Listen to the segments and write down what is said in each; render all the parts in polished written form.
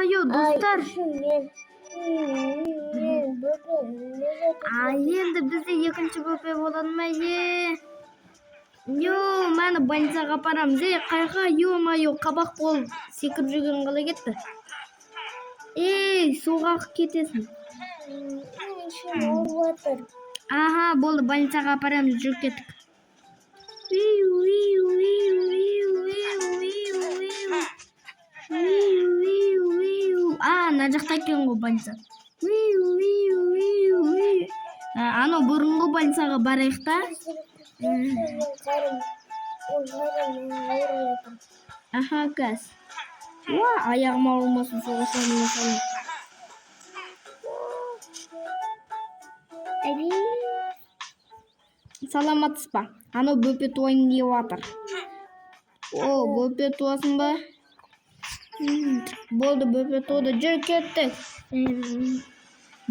Yo dostlar. Endi bizde yakınçı böpe bo'lanmaydi. Yo, mana больницаga aparamiz. Qayga yo qabaq bol sekirib yurgan qala ketdi. Suvga ketesin. Aha, bo'ldi, больницаga aparamiz, yurib ketdik. Ana жақта екен ғой больница. Анау бұрынғы больницаға барайық та. Аха, газ. Аяғым ауырмасын, соғысам. Саламатсыз ба? Анау бөпе туайын деп жатыр. Бөпе туасың ба? Болды, бөпе туды, жүр кеттік.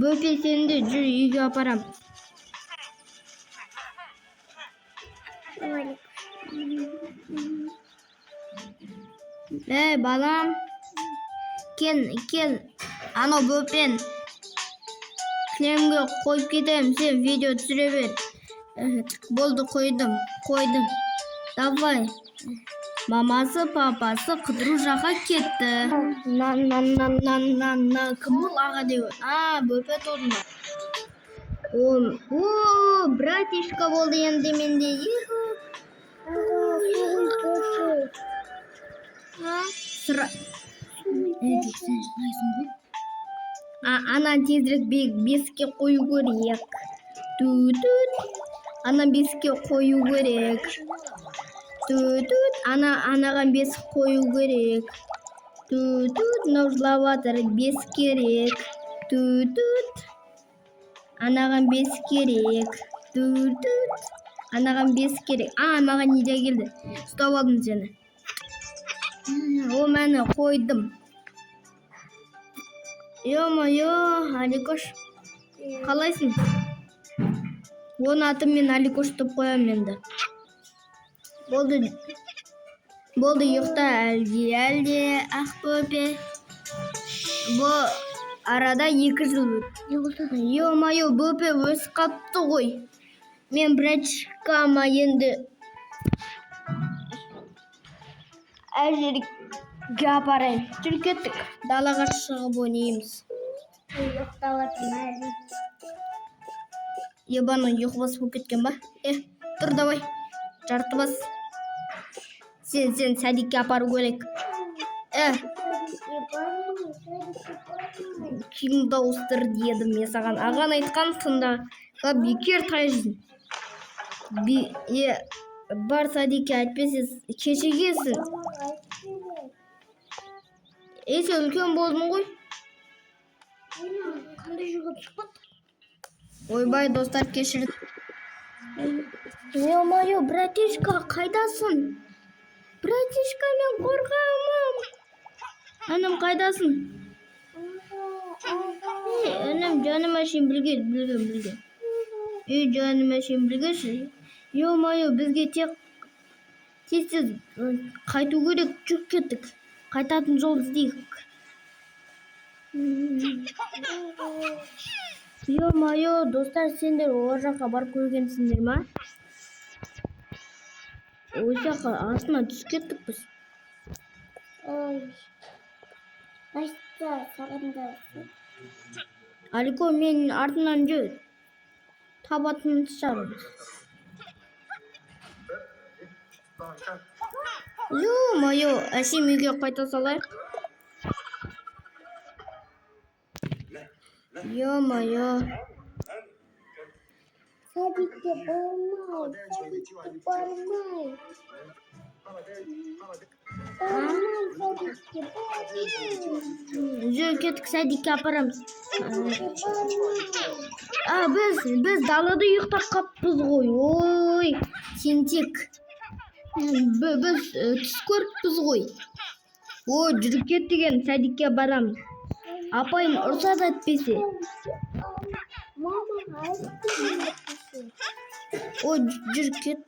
Бөпе сенді, жүр, үйге апарам. Балам, кел, анау бөпен кілемге қойып кетем, сен видео түсіре бер. Болды, қойдым. Давай. Мамасы, папасы қыдыру жаққа кетті. Кім бұл аға деу? Бөпе торында. Братишка болды енді менде. Ана тезірек бесікке қою көрек. Ана бесікке қою көрек. Анаған бесік қою керек. Мынау жылап жатыр, бесік керек. Анаған бесік керек. Анаған бесік керек. Маған неде келді. Ұстап алдым сені. Мәні қойдым. Йо-майо, Аликош. Қалайсың? Оның атын мен Аликош деп қоям енді. Болды, ұйықта әлде, ақ бөпе. Бұл арада 2 жыл өтті. Йо-майо, бөпе өсіп қапты ғой. Мен брачкама енді әжерге апарайын. Жүр кеттік, далаға шығып ойнаймыз. Ебаның ұйық басып кеткен ба? Тұр, давай, жарты бас. Сен сәдикке апару керек. Кім дауыстыр дедім мен саған. Аған айтқан тында бекер тайжын. Бар сәдикке айтпесіз кешегесін. Сен үлкен болдың ғой. Қандай жүгіп шықпады? Ойбай, достар, кешірді. Ё-майо, братишка, қайдасың? Братишка, мен қорқамын. Анам, қайдасың? Анам, жаным әшейін білген. Жаным әшейін білгенші. Ё-майо, бізге тез қайту керек, жүр кеттік. Қайтатын жол іздейік. Ё-майо, достар, сендер ол жаққа барып көргенсіңдер ма? Ол жаққа астына түсіп кеттік біз. Алико, мен артынан жүр. Табатын шығармыз. Ё-майо, әшейін үйге қайта салайық. Ё-майо. Сәдикке бармай. Жүр кеттік, сәдикке апарамыз. Біз далада ұйықтап қаппыз ғой. Ой, сентек. Біз түс көріппіз ғой. Жүріп кеттіген, сәдикке барамыз. Апайын ұрсат әтпесе. Жүр кет.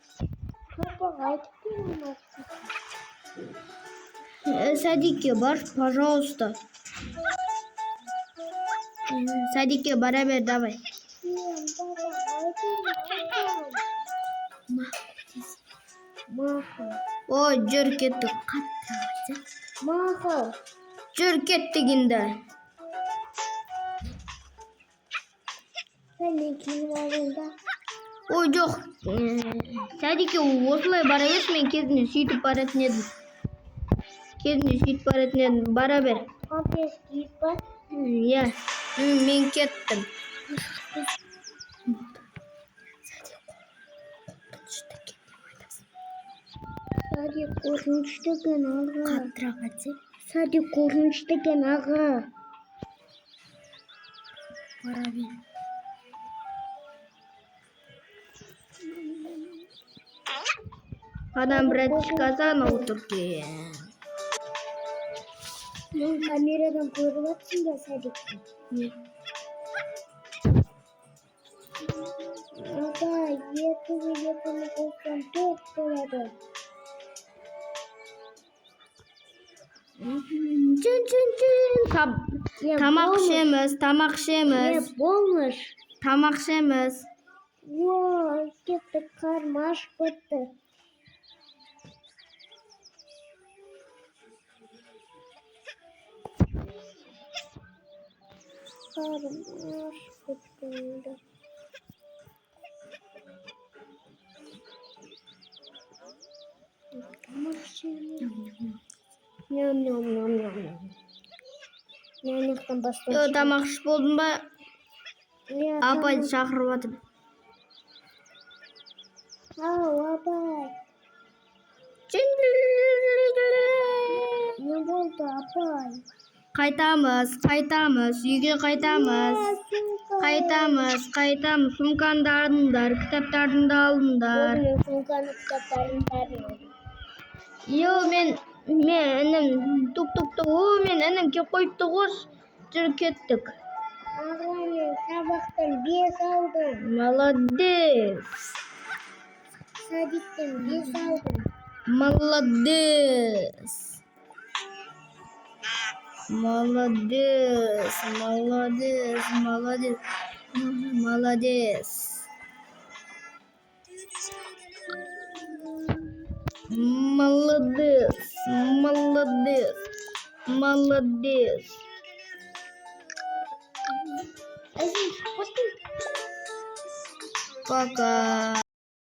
Садикке бар, пожалуйста. Садикке бара бер, давай. Ой, жүр кеттік. Мақұл. Жүр кеттік енді. Sen ne kimin alında? Ой, жоқ. Садикке осылай бара берші, мен кезінде сөйтіп баратын едім. Бара бер. Kapıyı giyip bak. Иә, мен кеттім. Sadece korkunçta gel ağa. Қаттырақ айтсай. Sadece korkunçta gel ağa. Бара бер. Адам братишка анау тұр екен. Ben kameradan koruyacaksın da sadece. Ağa yakını koysan çok koladı. Тамақ ішеміз. Ne bolmuş. Тамақ ішеміз. Vay, gitti karmaş bitti. Karmaş bitti. Tamam şimdi. Ням-ням-ням-ням. Ням-ням бастан. Тамақ ішіп болдың ба? Я Апайды шақырып жатыр. Ау, апай. Не болды, апай? Қайтамыз. Үйге қайтамыз. Сумкаңды алыңдар, кітаптарыңды алыңдар. Бөлімнің сумканы кітаптарын бәрін алды. Мен інім тук-тук-тук. Мен інім кеп қойыпты ғош. Жүр кеттік. Аға, мен сабақтан 5 алдым. Молодец. Садиктен 5 алдым. Молодец. Пока.